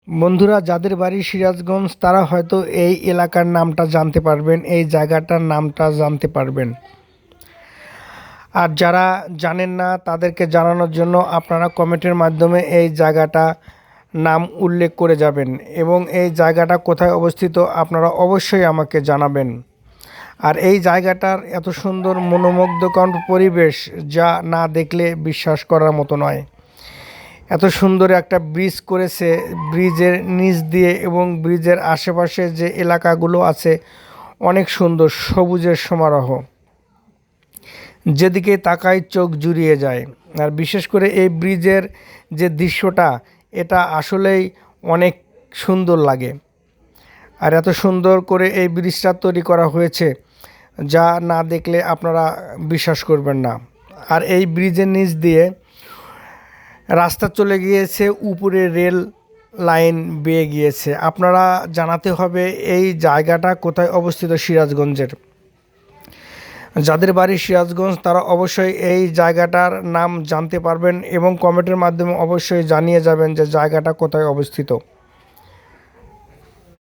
বন্ধুরা, যাদের বাড়ি সিরাজগঞ্জ তারা হয়তো এই এলাকার নামটা জানতে পারবেন, এই জায়গাটার নামটা জানতে পারবেন। আর যারা জানেন না তাদেরকে জানানোর জন্য আপনারা কমেন্টের মাধ্যমে এই জায়গাটা নাম উল্লেখ করে যাবেন এবং এই জায়গাটা কোথায় অবস্থিত আপনারা অবশ্যই আমাকে জানাবেন। আর এই জায়গাটার এত সুন্দর মনোমুগ্ধকর পরিবেশ যা না দেখলে বিশ্বাস করার মতো নয়। এত সুন্দর একটা ব্রিজ করেছে, ব্রিজের নিচ দিয়ে এবং ব্রিজের আশেপাশে যে এলাকাগুলো আছে অনেক সুন্দর, সবুজের সমারোহ, যেদিকে তাকাই চোখ জুড়িয়ে যায়। আর বিশেষ করে এই ব্রিজের যে দৃশ্যটা, এটা আসলেই অনেক সুন্দর লাগে। আর এত সুন্দর করে এই ব্রিজটা তৈরি করা হয়েছে যা না দেখলে আপনারা বিশ্বাস করবেন না। আর এই ব্রিজের নিচ দিয়ে রাস্তা চলে গিয়েছে, উপরে রেল লাইন বেয়ে গিয়েছে। আপনারা জানাতে হবে এই জায়গাটা কোথায় অবস্থিত সিরাজগঞ্জের। যাদের বাড়ি সিরাজগঞ্জ তারা অবশ্যই এই জায়গাটার নাম জানতে পারবেন এবং কমেন্টের মাধ্যমে অবশ্যই জানিয়ে যাবেন যে জায়গাটা কোথায় অবস্থিত।